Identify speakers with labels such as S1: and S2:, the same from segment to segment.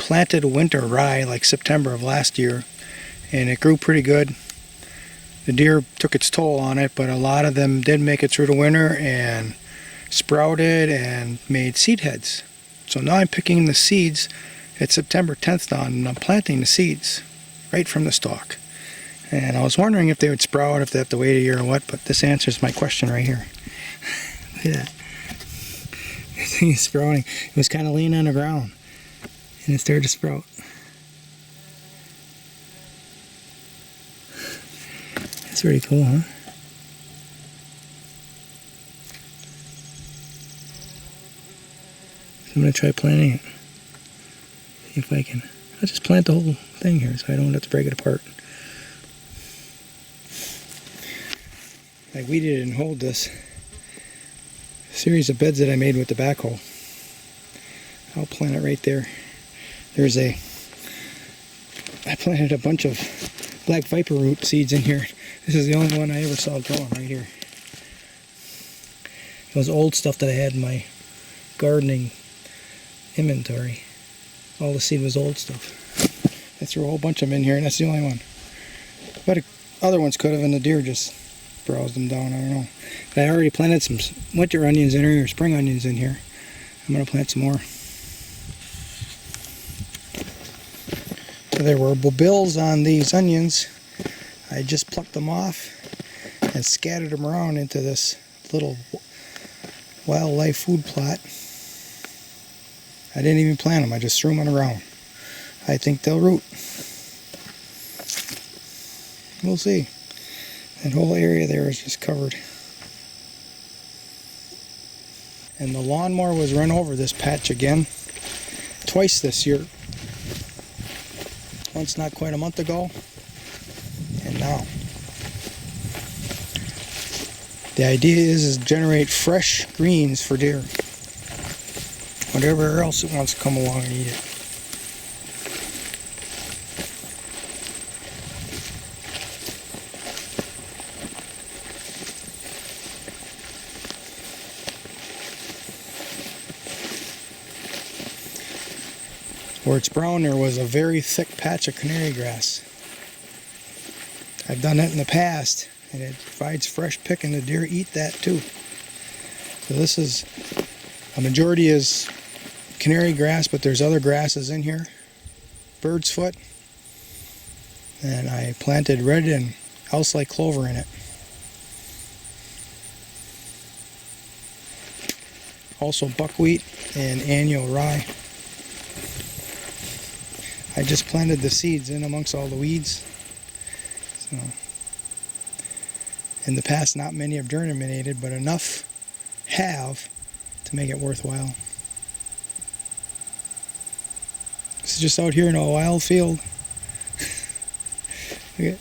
S1: planted winter rye like September of last year, and it grew pretty good. The deer took its toll on it, but a lot of them did make it through the winter and sprouted and made seed heads. So now I'm picking the seeds. It's September 10th now, and I'm planting the seeds right from the stalk. And I was wondering if they would sprout, if they have to wait a year or what, but this answers my question right here. Look at that. This thing is sprouting. It was kind of laying on the ground, and it started to sprout. That's pretty cool, huh? So I'm going to try planting it. See if I can. I'll just plant the whole thing here so I don't have to break it apart. I weeded and hoed this series of beds that I made with the backhoe. I'll plant it right there. I planted a bunch of black viper root seeds in here. This is the only one I ever saw growing right here. It was old stuff that I had in my gardening inventory. All the seed was old stuff. I threw a whole bunch of them in here, and that's the only one. But other ones could have, and the deer just browsed them down. I don't know. But I already planted some winter onions in here, or spring onions in here. I'm going to plant some more. So there were bills on these onions. I just plucked them off and scattered them around into this little wildlife food plot. I didn't even plant them, I just threw them on the ground. I think they'll root. We'll see. That whole area there is just covered. And the lawnmower was run over this patch again twice this year. Once not quite a month ago, and now. The idea is to generate fresh greens for deer. Whatever else it wants to come along and eat it. Where it's brown, there was a very thick patch of canary grass. I've done that in the past, and it provides fresh pick, and the deer eat that too. So this is, a majority is canary grass, but there's other grasses in here. Bird's foot. And I planted red and house-like clover in it. Also buckwheat and annual rye. I just planted the seeds in amongst all the weeds. So, in the past, not many have germinated, but enough have to make it worthwhile. This is just out here in a wild field. Look at,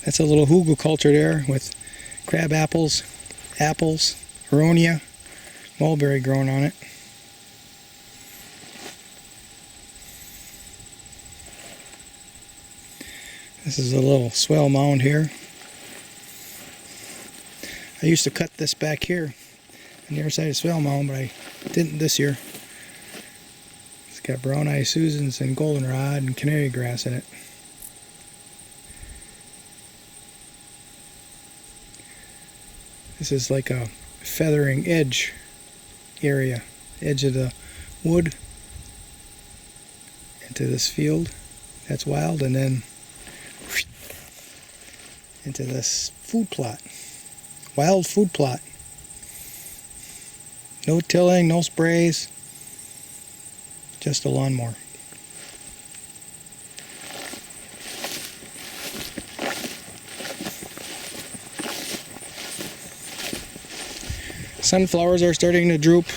S1: that's a little hugelkultur there with crab apples, aronia, mulberry growing on it. This is a little swell mound here. I used to cut this back here on the other side of the swell mound, but I didn't this year. It's got brown-eyed Susans and goldenrod and canary grass in it. This is like a feathering edge area, edge of the wood into this field. That's wild, and then into this food plot, wild food plot. No tilling, no sprays, just a lawnmower. Sunflowers are starting to droop. I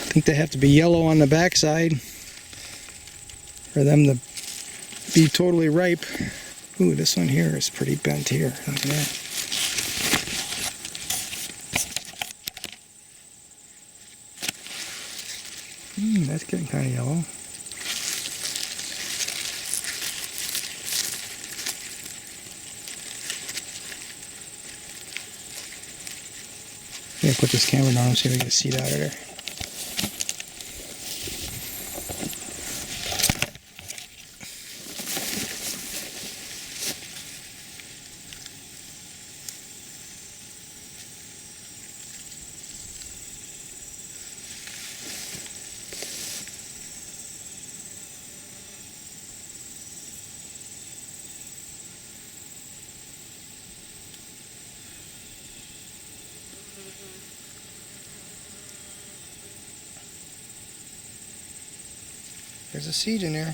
S1: think they have to be yellow on the backside for them to be totally ripe. Ooh, this one here is pretty bent here. Look at that. That's getting kind of yellow. Yeah, put this camera down and see if we can get a seed out of there. There's a seed in there. I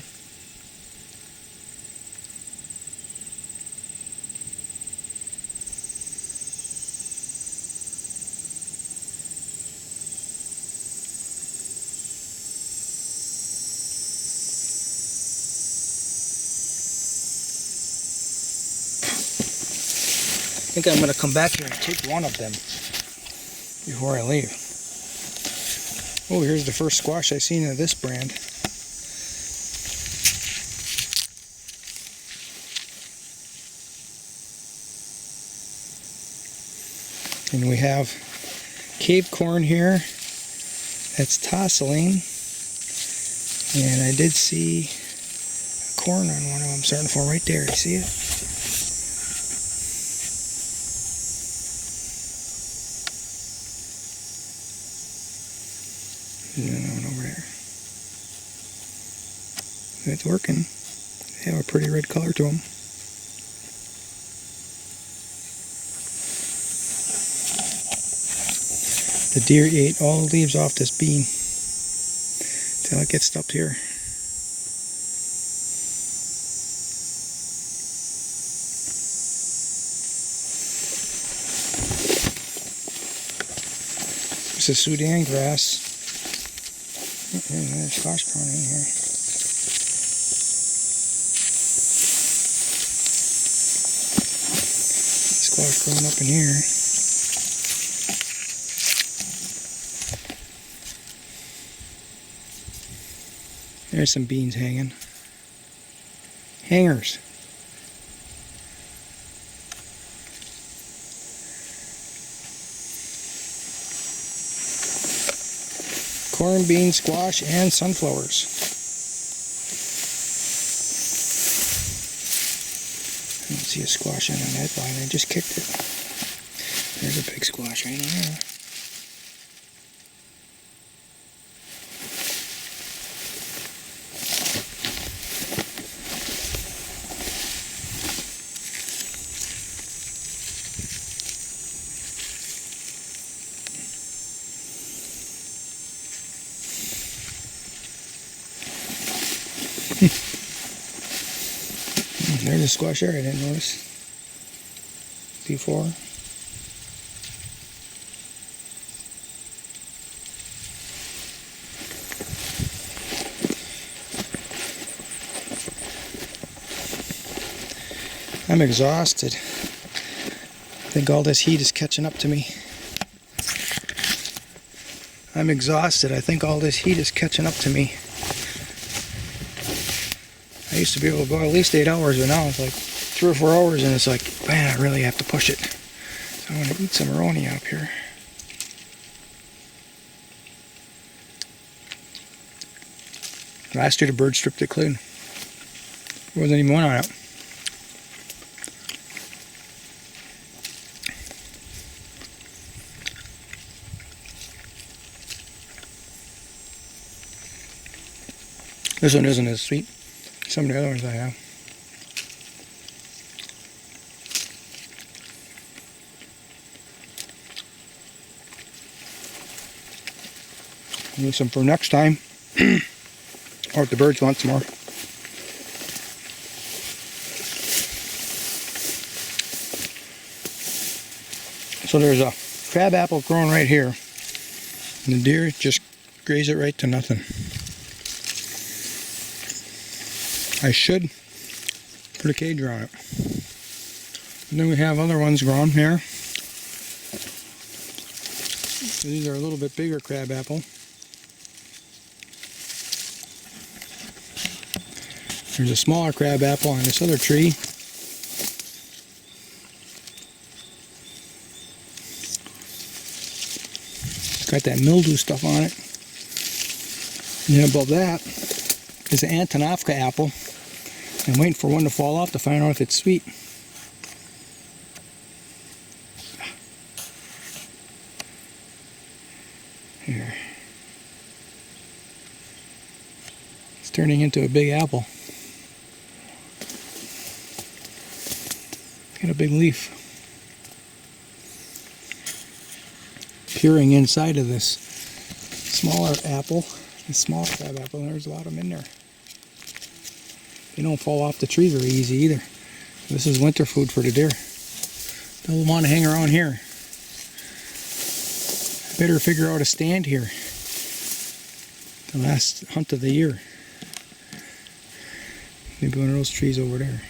S1: think I'm going to come back here and take one of them before I leave. Oh, here's the first squash I've seen of this brand. And we have cave corn here. That's tasseling. And I did see corn on one of them starting to form right there. You see it? And then one over there. It's working. They have a pretty red color to them. The deer ate all the leaves off this bean till it gets up here. This is Sudan grass. There's squash growing in here. Squash growing up in here. There's some beans hanging. Hangers. Corn, beans, squash, and sunflowers. I don't see a squash on that vine. I just kicked it. There's a big squash right here. There's a squash there I didn't notice before. I'm exhausted. I think all this heat is catching up to me. I'm exhausted. I think all this heat is catching up to me. I used to be able to go at least 8 hours, but now it's like 3 or 4 hours, and it's like, man, I really have to push it. So I'm going to eat some aronia up here. Last year the bird stripped it clean. There wasn't even one on it. This one isn't as sweet. Some of the other ones I have. Need some for next time. Or if the birds want some more. So there's a crab apple growing right here. And the deer just graze it right to nothing. I should put a cage around it. And then we have other ones growing here. So these are a little bit bigger crab apple. There's a smaller crab apple on this other tree. got that mildew stuff on it. And then above that is an Antonovka apple. I'm waiting for one to fall off to find out if it's sweet. Here. It's turning into a big apple. Got a big leaf. Peering inside of this smaller apple, this smaller crab apple, and there's a lot of them in there. They don't fall off the tree very easy either. This is winter food for the deer. They'll want to hang around here. I better figure out a stand here. The last hunt of the year. Maybe one of those trees over there.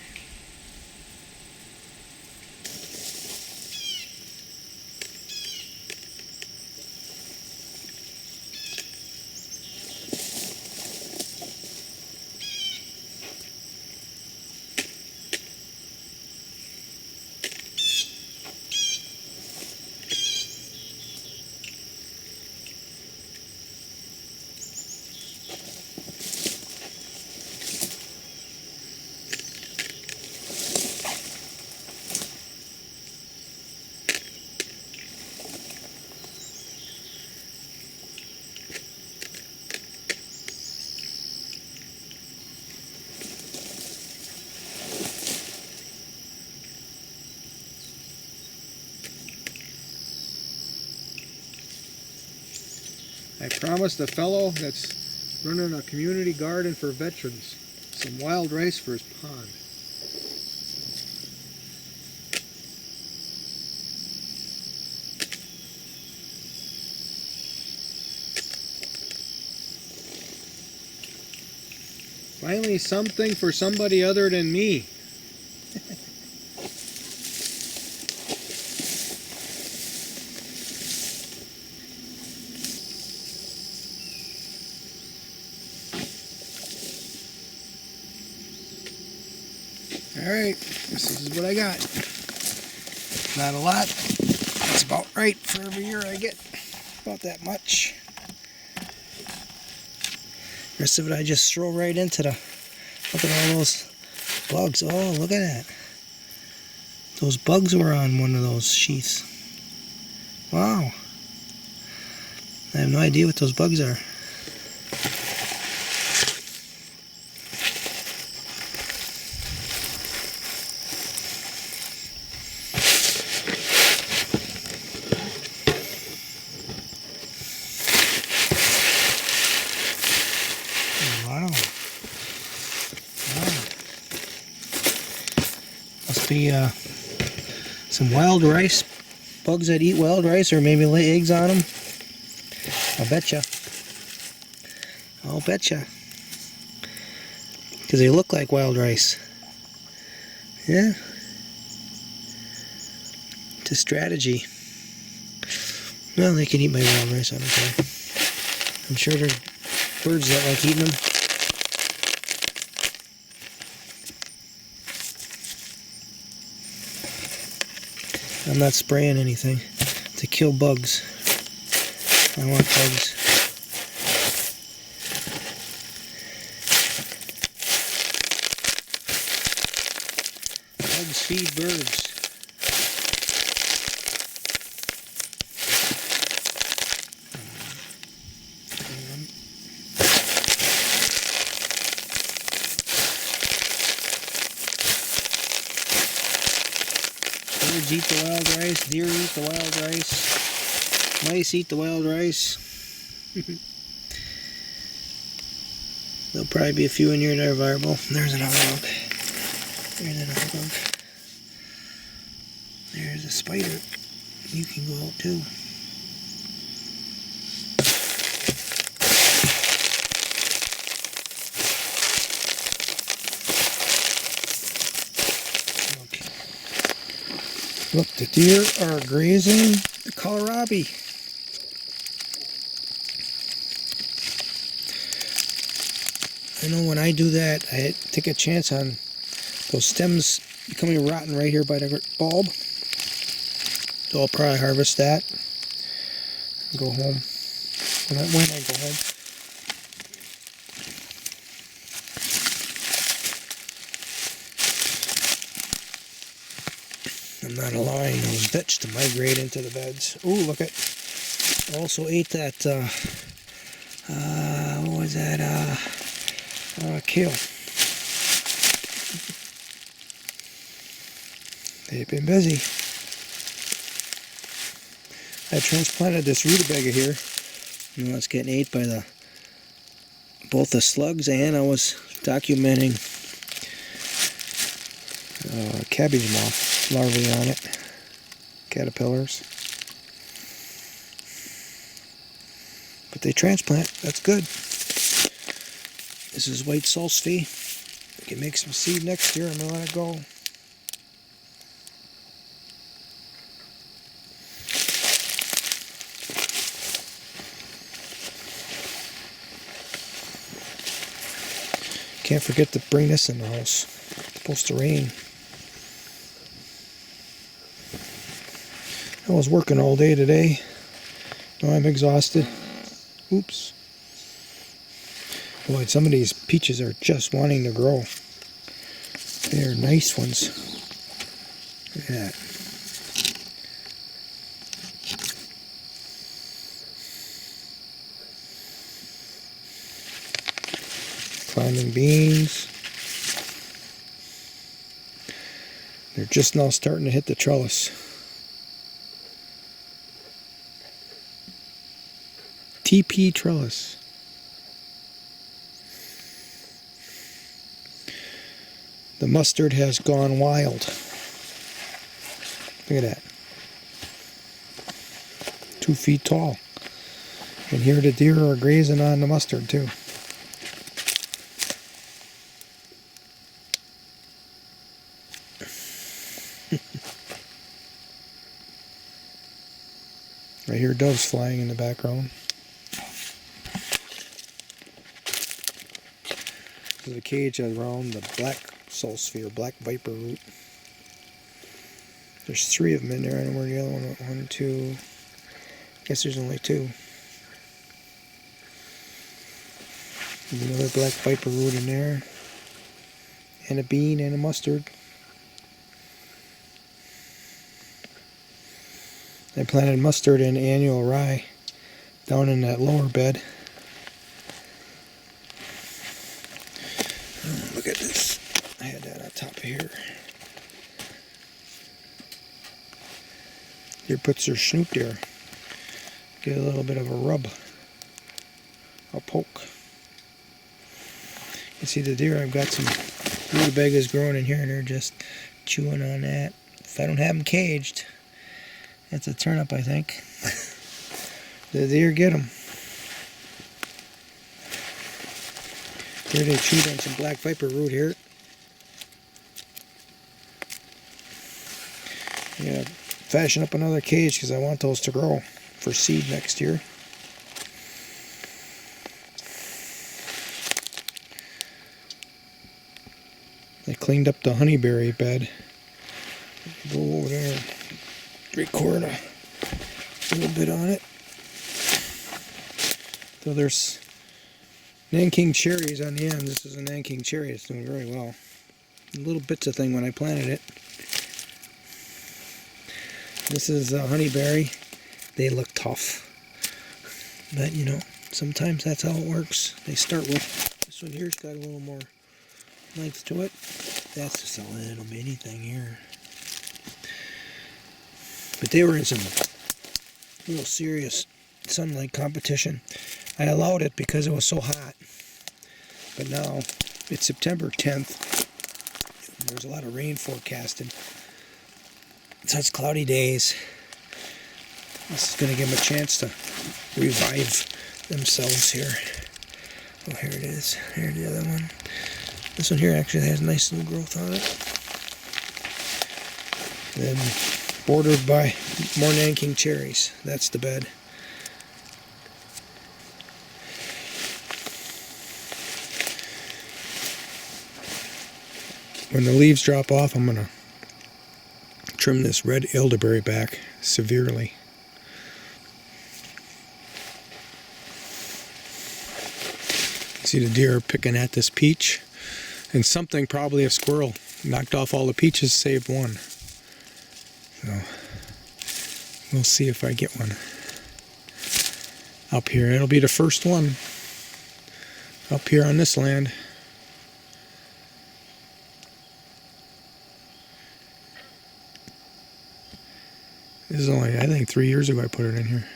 S1: I promised the fellow that's running a community garden for veterans some wild rice for his pond. Finally something for somebody other than me. Alright, this is what I got. Not a lot. That's about right for every year I get. About that much. The rest of it I just throw right into the... Look at all those bugs. Oh, look at that. Those bugs were on one of those sheaths. Wow. I have no idea what those bugs are. Must be some wild rice, bugs that eat wild rice, or maybe lay eggs on them. I'll betcha. I'll betcha. Because they look like wild rice. Yeah. It's a strategy. Well, they can eat my wild rice, I don't care. I'm sure there's birds that like eating them. I'm not spraying anything to kill bugs. I want bugs. Bugs feed birds. Birds eat the wild rice, deer eat the wild rice, mice eat the wild rice. There'll probably be a few in here that are viable. There's another bug. There's another bug. There's a spider. You can go out too. Look, the deer are grazing the kohlrabi. I know when I do that, I take a chance on those stems becoming rotten right here by the bulb. So I'll probably harvest that and go home. when I go home. I'm not allowing those bitch to migrate into the beds. Ooh, look at. Also ate that. What was that? Kale. They've been busy. I transplanted this rutabaga here. You know, it's getting ate by both the slugs, and I was documenting cabbage moth larvae on it, caterpillars. But they transplant. That's good. This is white salsify. We can make some seed next year. I'm gonna let it go. Can't forget to bring this in the house. It's supposed to rain. I was working all day today. Now I'm exhausted. Oops. Boy, some of these peaches are just wanting to grow. They're nice ones. Look at that. Climbing beans. They're just now starting to hit the trellis. TP trellis. The mustard has gone wild. Look at that. 2 feet tall. And here the deer are grazing on the mustard too. I hear doves flying in the background. There's a cage around the black salsify or black viper root. There's 3 of them in there. I don't know where the other one. 1, 2. I guess there's only 2. There's another black viper root in there, and a bean and a mustard. I planted mustard and annual rye down in that lower bed. Oh, look at this. I had that on top of here. Deer puts their snoot there. Get a little bit of a rub. A poke. You see the deer, I've got some rutabagas growing in here and they're just chewing on that. If I don't have them caged, that's a turnip, I think. The deer get them. Here they chewed on some black viper root here. Yeah, fashion up another cage because I want those to grow for seed next year. I cleaned up the honeyberry bed. Go over there and record a little bit on it. So there's Nanking cherries on the end. This is a Nanking cherry. It's doing very well. Little bits of thing when I planted it. This is a honeyberry. They look tough. But you know, sometimes that's how it works. They start with, this one here's got a little more length to it. That's just a little bitty thing here. But they were in some real serious sunlight competition. I allowed it because it was so hot. But now it's September 10th. There's a lot of rain forecasted. So it's cloudy days. This is going to give them a chance to revive themselves here. Oh, here it is. Here's the other one. This one here actually has nice new growth on it. Then bordered by more Nanking cherries. That's the bed. When the leaves drop off, I'm going to trim this red elderberry back severely. See the deer picking at this peach, and something, probably a squirrel, knocked off all the peaches, saved one. So we'll see if I get one up here. It'll be the first one up here on this land. This is only, I think, 3 years ago I put it in here.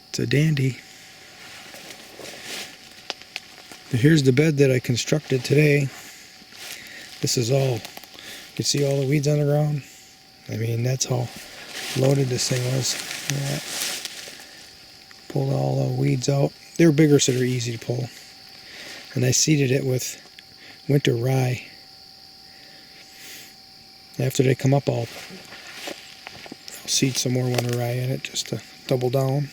S1: It's a dandy. Here's the bed that I constructed today. This is all, you can see all the weeds on the ground. I mean, that's how loaded this thing was. Yeah. Pulled all the weeds out. They're bigger, so they're easy to pull. And I seeded it with winter rye. After they come up, I'll seed some more winter rye in it just to double down.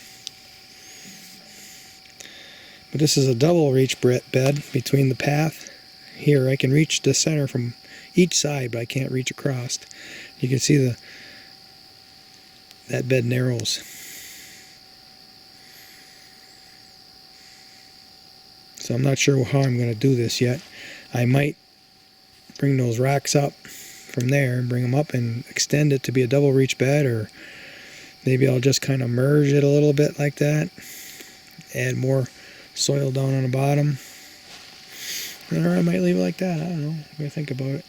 S1: But this is a double reach bed between the path. Here I can reach the center from each side, but I can't reach across. You can see that bed narrows. So I'm not sure how I'm going to do this yet. I might bring those rocks up from there and bring them up and extend it to be a double reach bed, or maybe I'll just kind of merge it a little bit like that, add more soil down on the bottom, or I might leave it like that. I don't know. I'm going to think about it.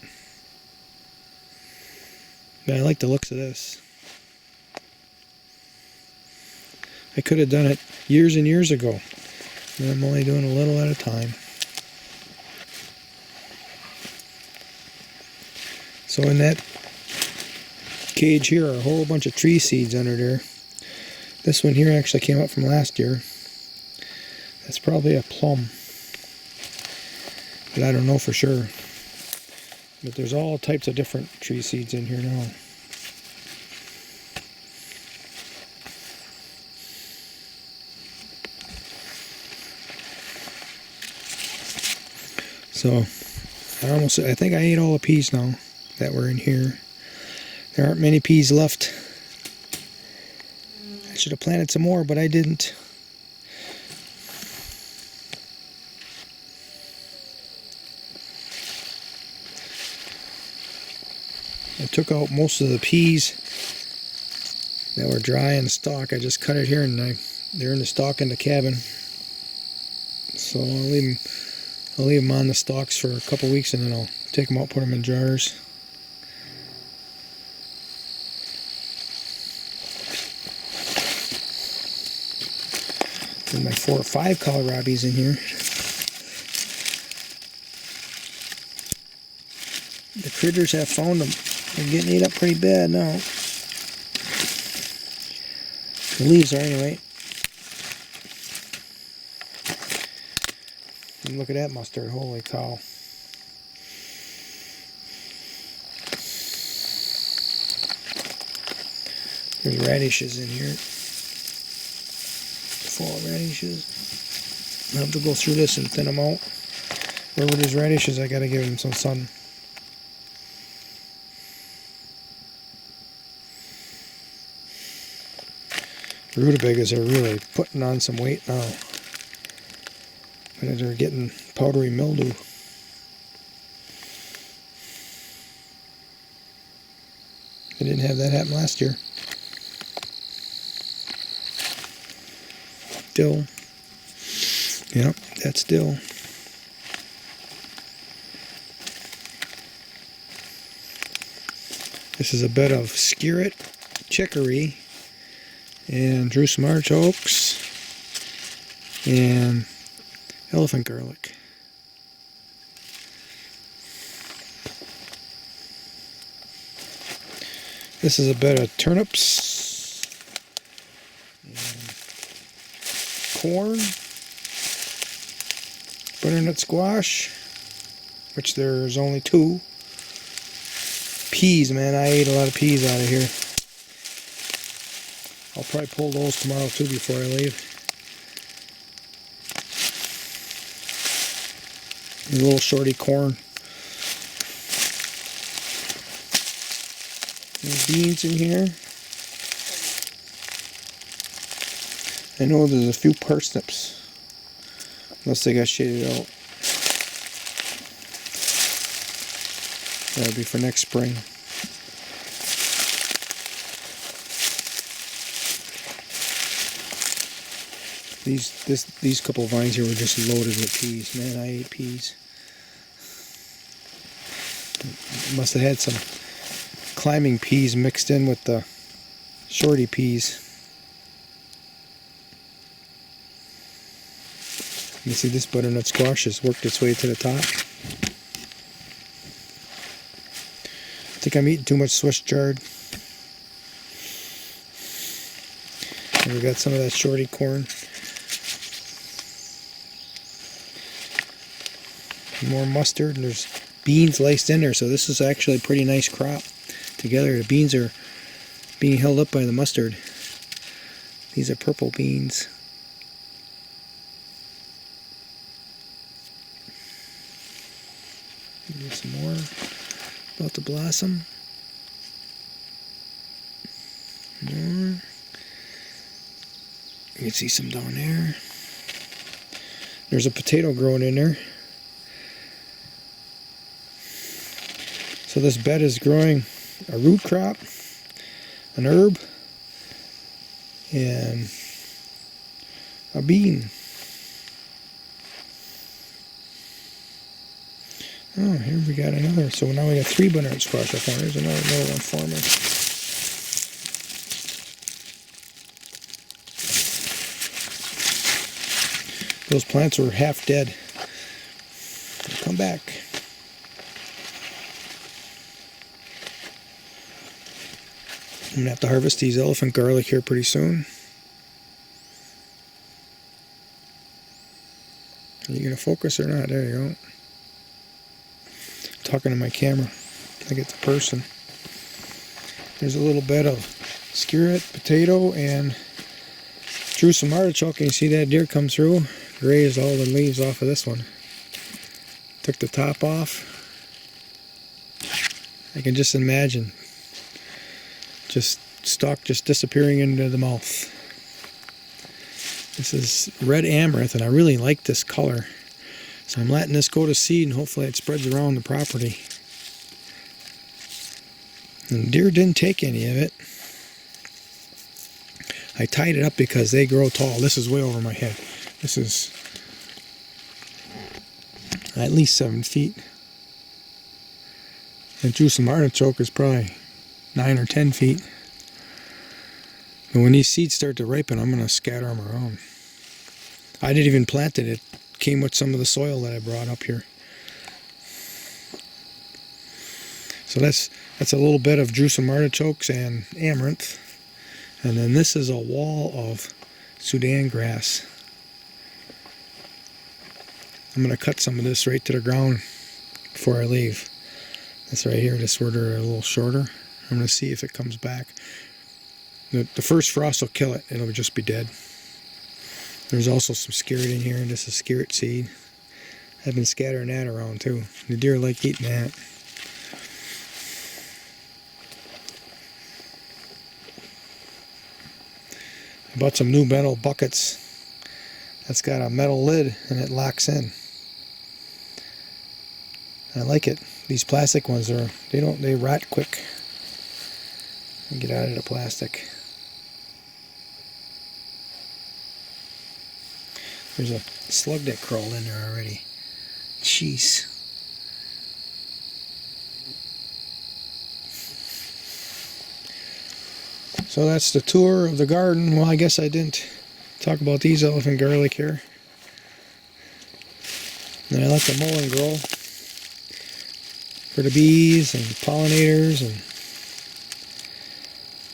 S1: But I like the looks of this. I could have done it years and years ago, and I'm only doing a little at a time. So in that cage here are a whole bunch of tree seeds under there. This one here actually came up from last year. That's probably a plum, but I don't know for sure. But there's all types of different tree seeds in here now. So I think I ate all the peas now that were in here. There aren't many peas left. I should have planted some more, but I didn't. I took out most of the peas that were dry in the stalk. I just cut it here, and they're in the stalk in the cabin. So I'll leave them on the stalks for a couple weeks, and then I'll take them out, put them in jars. And my 4 or 5 kohlrabies in here. The critters have found them. They're getting ate up pretty bad now. The leaves are, anyway. And look at that mustard. Holy cow. There's radishes in here. Fall radishes. I'll have to go through this and thin them out. Wherever there's radishes, I gotta give them some sun. Rutabagas are really putting on some weight now. But they're getting powdery mildew. I didn't have that happen last year. Dill. Yep, that's dill. This is a bed of skirret, chicory, and Druce March oaks, and elephant garlic. This is a bed of turnips, and corn, butternut squash, which there's only 2. Peas, man, I ate a lot of peas out of here. I'll probably pull those tomorrow too before I leave. A little shorty corn. There's beans in here. I know there's a few parsnips. unless they got shaded out. That'll be for next spring. These couple of vines here were just loaded with peas. Man, I ate peas. Must have had some climbing peas mixed in with the shorty peas. You see this butternut squash has worked its way to the top. I think I'm eating too much Swiss chard. And we got some of that shorty corn. More mustard, and there's beans laced in there, so this is actually a pretty nice crop together. The beans are being held up by the mustard. These are purple beans. Get some more about to blossom. More. You can see some down there. There's a potato growing in there. So this bed is growing a root crop, an herb, and a bean. Oh, here we got another. So now we got 3 butternut squash up on. There's another one forming. Those plants were half dead. They'll come back. I'm gonna have to harvest these elephant garlic here pretty soon. Are you gonna focus or not? There you go. Talking to my camera. I get the person. There's a little bed of skirret, potato, and drew some artichoke. And you see that deer come through? Grazed all the leaves off of this one. Took the top off. I can just imagine just stalk just disappearing into the mouth. This is red amaranth, and I really like this color. So I'm letting this go to seed, and hopefully it spreads around the property. And deer didn't take any of it. I tied it up because they grow tall. This is way over my head. This is at least 7 feet. And Jerusalem artichoke is probably 9 or 10 feet. And when these seeds start to ripen, I'm going to scatter them around. I didn't even plant it. It came with some of the soil that I brought up here. So that's a little bit of Jerusalem artichokes and amaranth. And then this is a wall of Sudan grass. I'm going to cut some of this right to the ground before I leave. This right here, this order a little shorter. I'm going to see if it comes back. The first frost will kill it. It'll just be dead. There's also some skirret in here, and this is skirret seed. I've been scattering that around too. The deer like eating that. I bought some new metal buckets. That's got a metal lid and it locks in. I like it. These plastic ones they rot quick. Get out of the plastic. There's a slug that crawled in there already. Jeez. So that's the tour of the garden. Well, I guess I didn't talk about these elephant garlic here. Then I let the mullein grow for the bees and pollinators, and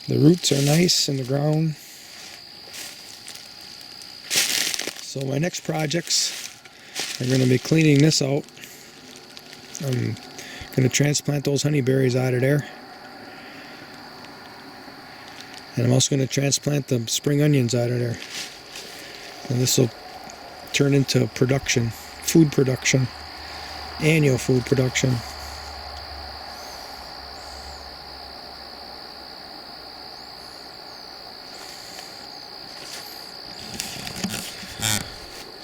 S1: the roots are nice in the ground. So my next projects are going to be cleaning this out. I'm going to transplant those honeyberries out of there. And I'm also going to transplant the spring onions out of there. And this will turn into production, food production, annual food production.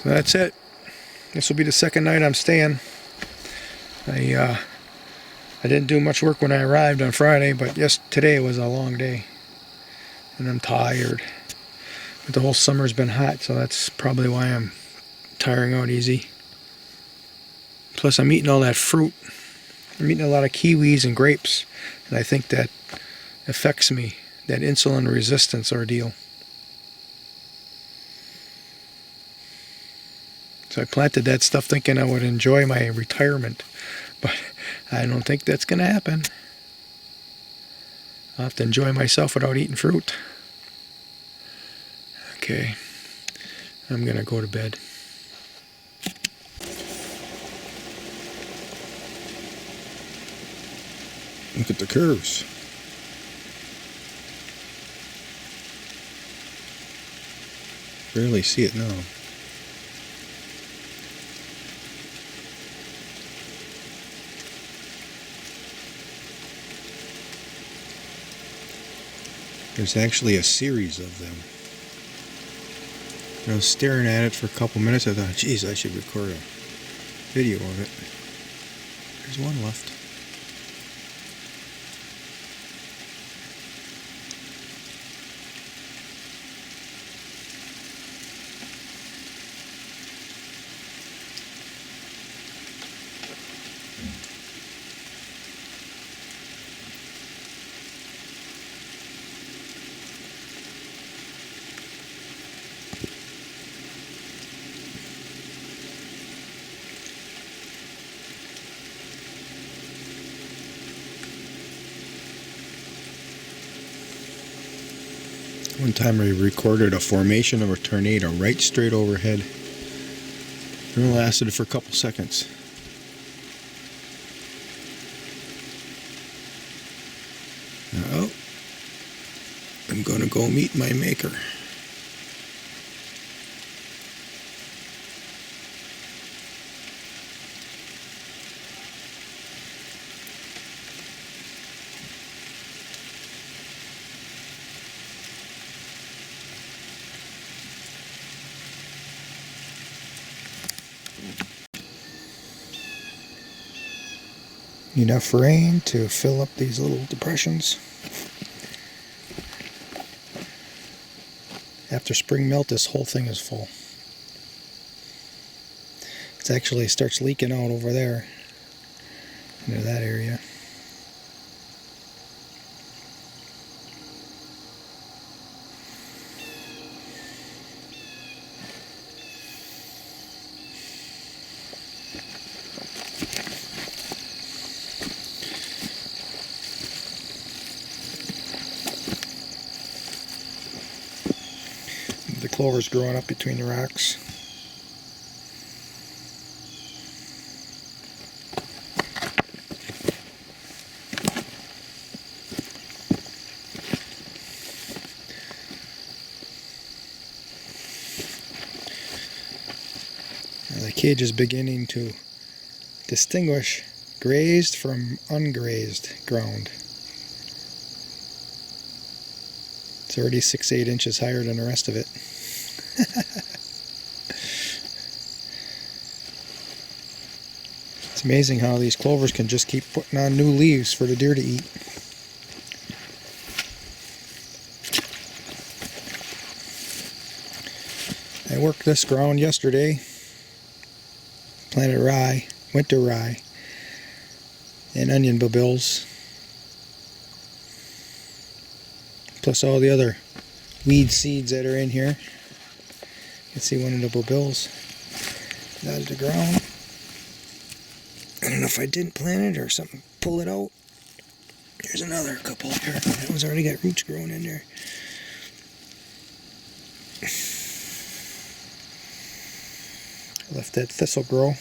S1: So that's it. This will be the second night I'm staying. I didn't do much work when I arrived on Friday, but today was a long day. And I'm tired. But the whole summer's been hot, so that's probably why I'm tiring out easy. Plus I'm eating all that fruit. I'm eating a lot of kiwis and grapes, and I think that affects me, that insulin resistance ordeal. So I planted that stuff thinking I would enjoy my retirement, but I don't think that's going to happen. I'll have to enjoy myself without eating fruit. Okay, I'm going to go to bed. Look at the curves. Barely see it now. There's actually a series of them. I was staring at it for a couple minutes. I thought, geez, I should record a video of it. There's one left. One time I recorded a formation of a tornado right straight overhead. It only lasted for a couple seconds. Now, I'm going to go meet my maker. Enough rain to fill up these little depressions. After spring melt, this whole thing is full. It actually starts leaking out over there, into that area. The clover's growing up between the rocks. The cage is beginning to distinguish grazed from ungrazed ground. It's already 6-8 inches higher than the rest of it. It's amazing how these clovers can just keep putting on new leaves for the deer to eat. I worked this ground yesterday. Planted rye, winter rye, and onion bulbils, plus all the other weed seeds that are in here. You can see one of the bulbils out of the ground. I don't know if I didn't plant it or something, pull it out. There's another couple here. That one's already got roots growing in there. Left that thistle grow.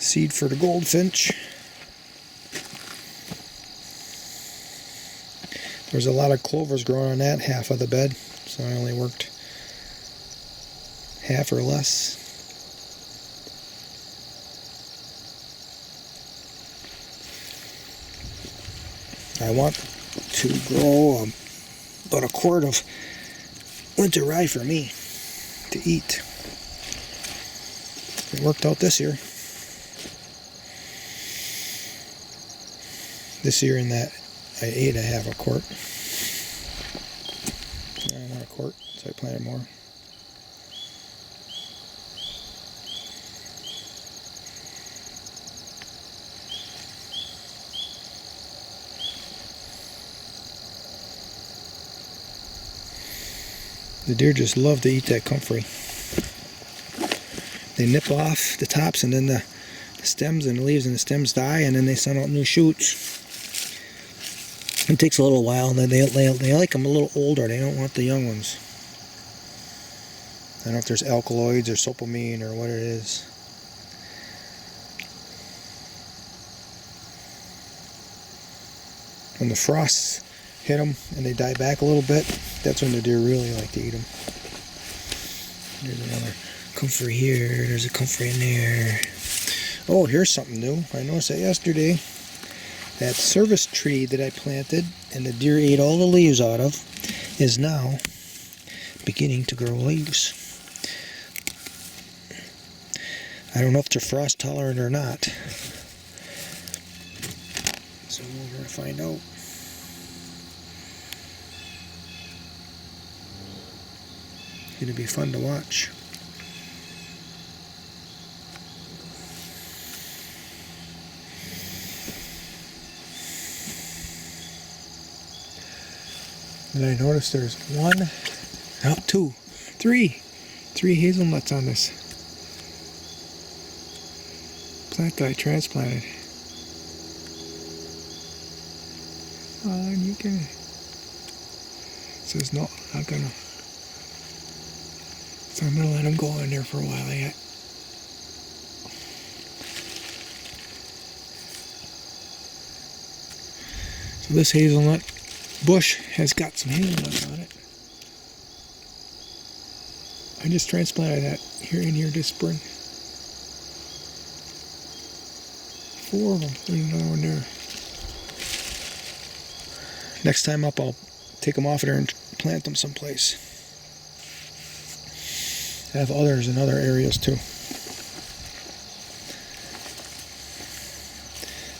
S1: Seed for the goldfinch. There's a lot of clovers growing on that half of the bed, so I only worked half or less. I want to grow about a quart of winter rye for me to eat. It worked out this year. This year in that I ate a half a quart. I want a quart, so I planted more. The deer just love to eat that comfrey. They nip off the tops and then the stems and the leaves and the stems die, and then they send out new shoots. It takes a little while, and then they like them a little older. They don't want the young ones. I don't know if there's alkaloids or sopamine or what it is. When the frosts hit them and they die back a little bit, that's when the deer really like to eat them. There's another comfrey here. There's a comfrey in there. Oh, here's something new. I noticed that yesterday. That service tree that I planted and the deer ate all the leaves out of is now beginning to grow leaves. I don't know if they're frost tolerant or not. So we're going to find out. It's going to be fun to watch. And I noticed there's three hazelnuts on this plant that I transplanted. And you can. It says no, not gonna. So I'm gonna let them go in there for a while yet. So this hazelnut bush has got some hazelnuts on it. I just transplanted that in here this spring. 4 of them. There's another one there. Next time up, I'll take them off of there and plant them someplace. I have others in other areas too.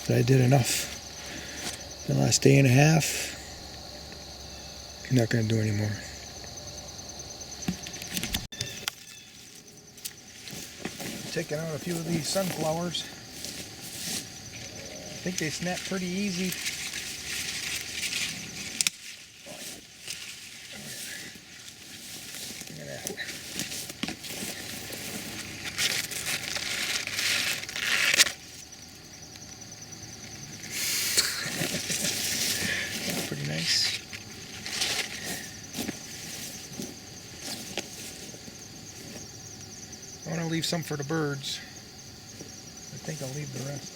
S1: But I did enough the last day and a half. I'm not going to do any more. Taking out a few of these sunflowers. I think they snap pretty easy. Look at that. That's pretty nice. I want to leave some for the birds. I think I'll leave the rest.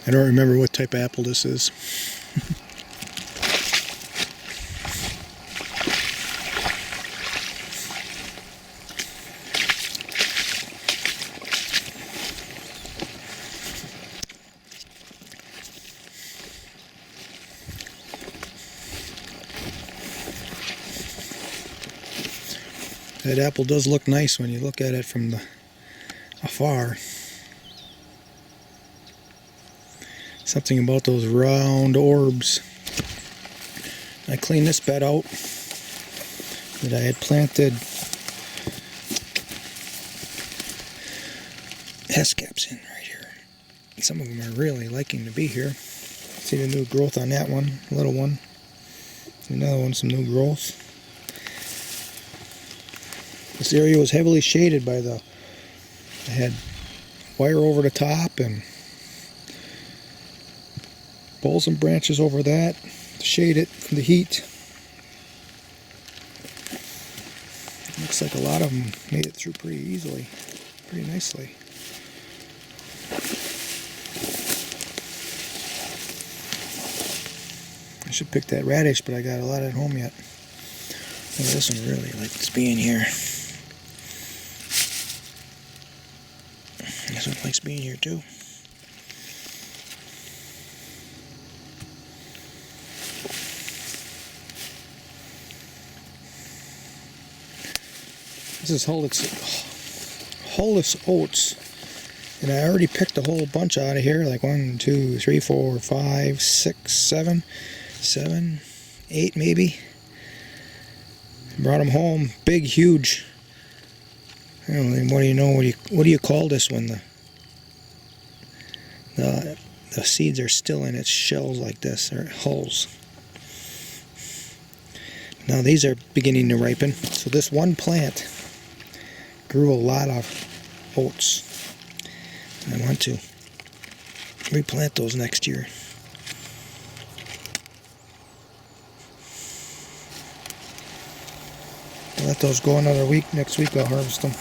S1: I don't remember what type of apple this is. That apple does look nice when you look at it from afar. Something about those round orbs. I cleaned this bed out that I had planted S-caps in right here. Some of them are really liking to be here. See the new growth on that one, little one. Another one, some new growth. This area was heavily shaded by I had wire over the top and balsam branches over that to shade it from the heat. Looks like a lot of them made it through pretty easily, pretty nicely. I should pick that radish, but I got a lot at home yet. Oh, this one really likes being here. This one likes being here too. This is Hulless oats. And I already picked a whole bunch out of here, like 1, 2, 3, 4, 5, 6, 7, 8 maybe. Brought them home, big, huge. I don't know, what do you know? What do you call this one? The seeds are still in its shells like this, or hulls. Now these are beginning to ripen. So this one plant grew a lot of oats. I want to replant those next year. I'll let those go another week. Next week I'll harvest them.